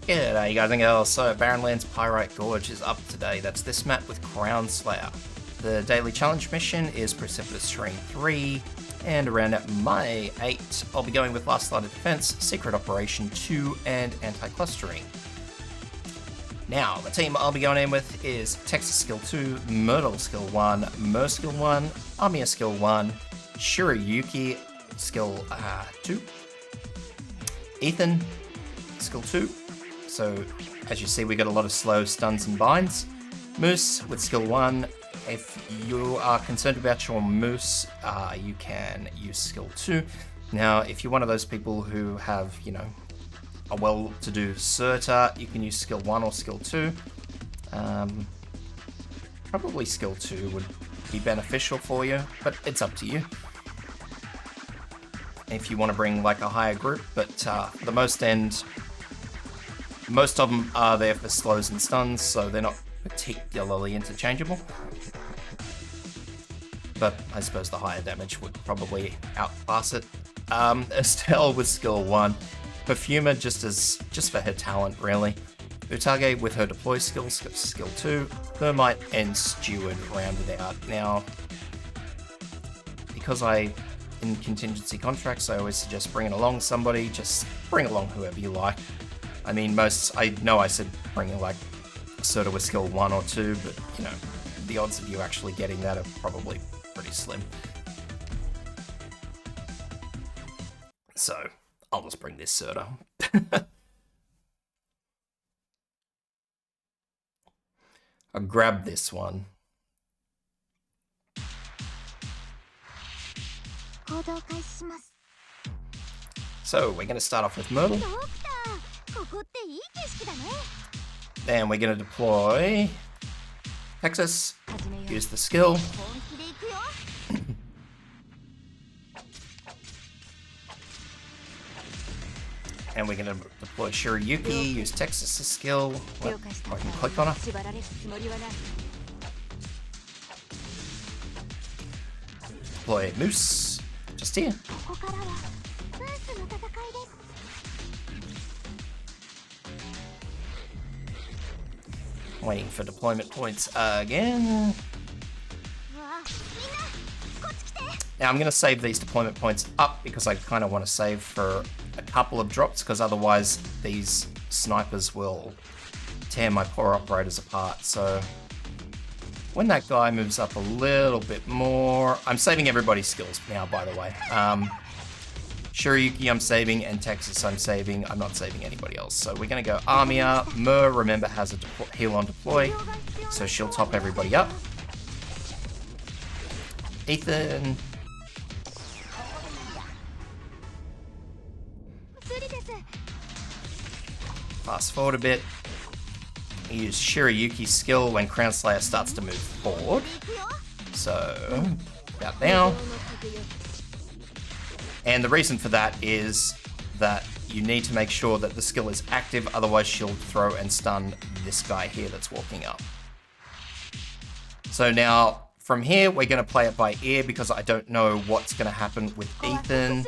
G'day guys and girls, so Barrenland's Pyrite Gorge is up today. That's this map with Crown Slayer. The daily challenge mission is Precipitous Terrain 3, and around May 8, I'll be going with Last Line of Defense, Secret Operation 2, and Anti-Clustering. Now, the team I'll be going in with is Texas Skill 2, Myrtle Skill 1, Mer Skill 1, Amiya Skill 1, Shirayuki Skill 2, Ethan Skill 2. So, as you see, we got a lot of slow stuns and binds. Moose with skill 1. If you are concerned about your Moose, you can use skill 2. Now, if you're one of those people who have, a well-to-do Surta, you can use skill 1 or skill 2. Probably skill 2 would be beneficial for you, but it's up to you. If you want to bring like a higher group, but for the most end, most of them are there for slows and stuns, so they're not particularly interchangeable. But I suppose the higher damage would probably outclass it. Estelle with skill 1. Perfumer just for her talent, really. Utage with her deploy skill 2. Thermite and Steward rounded out. Now, because in contingency contracts, I always suggest bringing along somebody. Just bring along whoever you like. I mean, I know I said bringing like Surta with skill 1 or 2, but the odds of you actually getting that are probably pretty slim. So, I'll just bring this Surta. I'll grab this one. So, we're going to start off with Myrtle. Then we're going to deploy Texas, use the skill. And we're going to deploy Shirayuki, use Texas' skill. I can click on her. Deploy Moose, just here. Waiting for deployment points again. Now I'm going to save these deployment points up because I kind of want to save for a couple of drops, because otherwise these snipers will tear my poor operators apart. So when that guy moves up a little bit more, I'm saving everybody's skills now, by the way. Shirayuki I'm saving, and Texas I'm saving. I'm not saving anybody else. So we're going to go Amiya. Mer, remember, has a heal on deploy, so she'll top everybody up. Ethan. Fast forward a bit. Use Shirayuki's skill when Crown Slayer starts to move forward. So, about now. And the reason for that is that you need to make sure that the skill is active, otherwise she'll throw and stun this guy here that's walking up. So now, from here, we're going to play it by ear because I don't know what's going to happen with Ethan.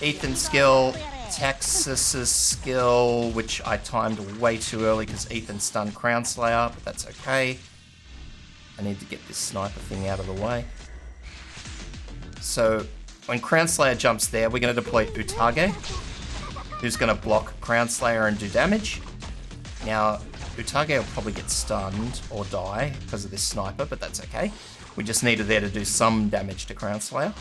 Ethan's skill, Texas's skill, which I timed way too early because Ethan stunned Crown Slayer, but that's okay. I need to get this sniper thing out of the way. So, when Crown Slayer jumps there, we're going to deploy Utage, who's going to block Crown Slayer and do damage. Now, Utage will probably get stunned or die because of this sniper, but that's okay. We just need her there to do some damage to Crown Slayer.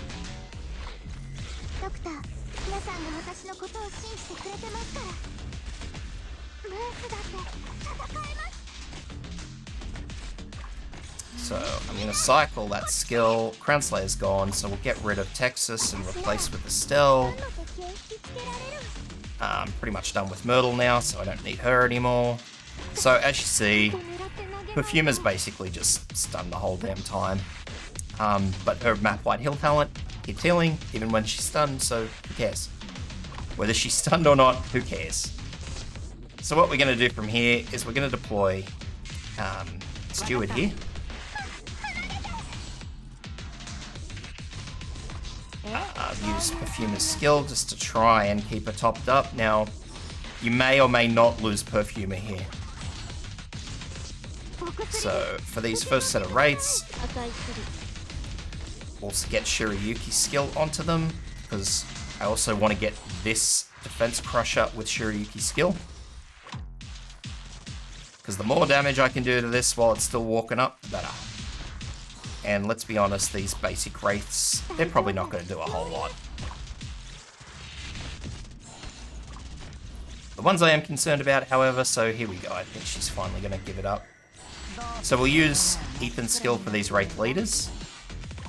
So I'm going to cycle that skill. Crown Slayer's gone, so we'll get rid of Texas and replace with Estelle. I'm pretty much done with Myrtle now, so I don't need her anymore. So as you see, Perfumer's basically just stunned the whole damn time. But her map-wide heal talent keeps healing, even when she's stunned, so who cares? Whether she's stunned or not, who cares? So what we're going to do from here is we're going to deploy Steward here. use Perfumer's skill just to try and keep her topped up. Now, you may or may not lose Perfumer here. So, for these first set of wraiths, we'll get Shirayuki's skill onto them, because I also want to get this Defense Crusher with Shirayuki's skill. Because the more damage I can do to this while it's still walking up, the better. And let's be honest, these basic wraiths, they're probably not going to do a whole lot. The ones I am concerned about, however, so here we go. I think she's finally going to give it up. So we'll use Ethan's skill for these wraith leaders,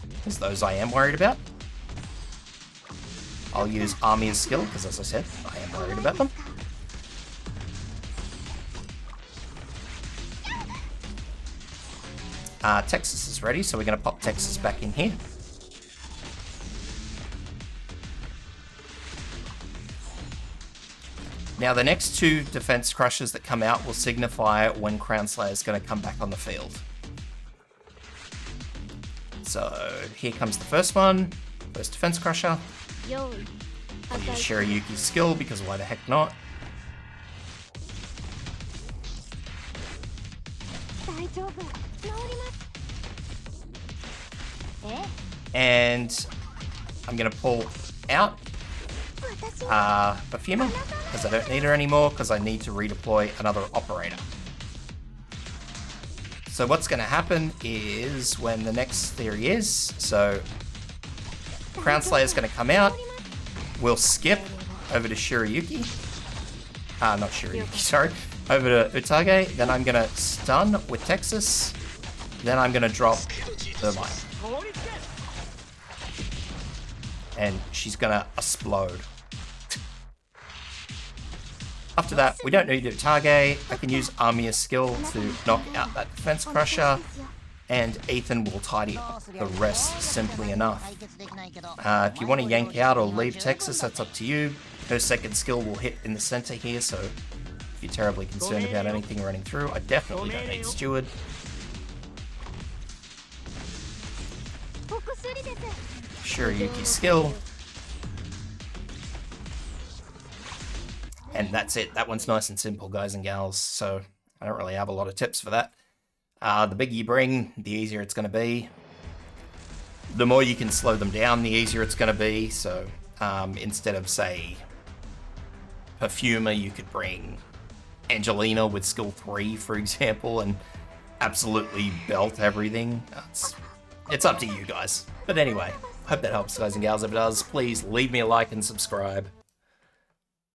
because those I am worried about. I'll use Armia's skill, because as I said, I am worried about them. Texas is ready, so we're going to pop Texas back in here. Now the next two defense crushers that come out will signify when Crown Slayer is going to come back on the field. So here comes the first one, first defense crusher. I'll use Shirayuki's skill because why the heck not? And I'm going to pull out Perfumer, because I don't need her anymore, because I need to redeploy another operator. So what's going to happen is when the next theory is, so Crown Slayer is going to come out, we'll skip over to Shirayuki, not Shirayuki, sorry, over to Utage, then I'm going to stun with Texas, then I'm going to drop Thermite. And she's going to explode. After that, we don't need to target. I can use Armia's skill to knock out that defense crusher, and Ethan will tidy up the rest simply enough. If you want to yank out or leave Texas, that's up to you. Her second skill will hit in the center here, so if you're terribly concerned about anything running through, I definitely don't need Steward. Shirayuki's skill. And that's it. That one's nice and simple, guys and gals, so I don't really have a lot of tips for that. The bigger you bring, the easier it's going to be. The more you can slow them down, the easier it's going to be. So instead of, say, Perfumer, you could bring Angelina with skill 3, for example, and absolutely belt everything. It's up to you guys. But anyway, hope that helps, guys and gals. If it does, please leave me a like and subscribe.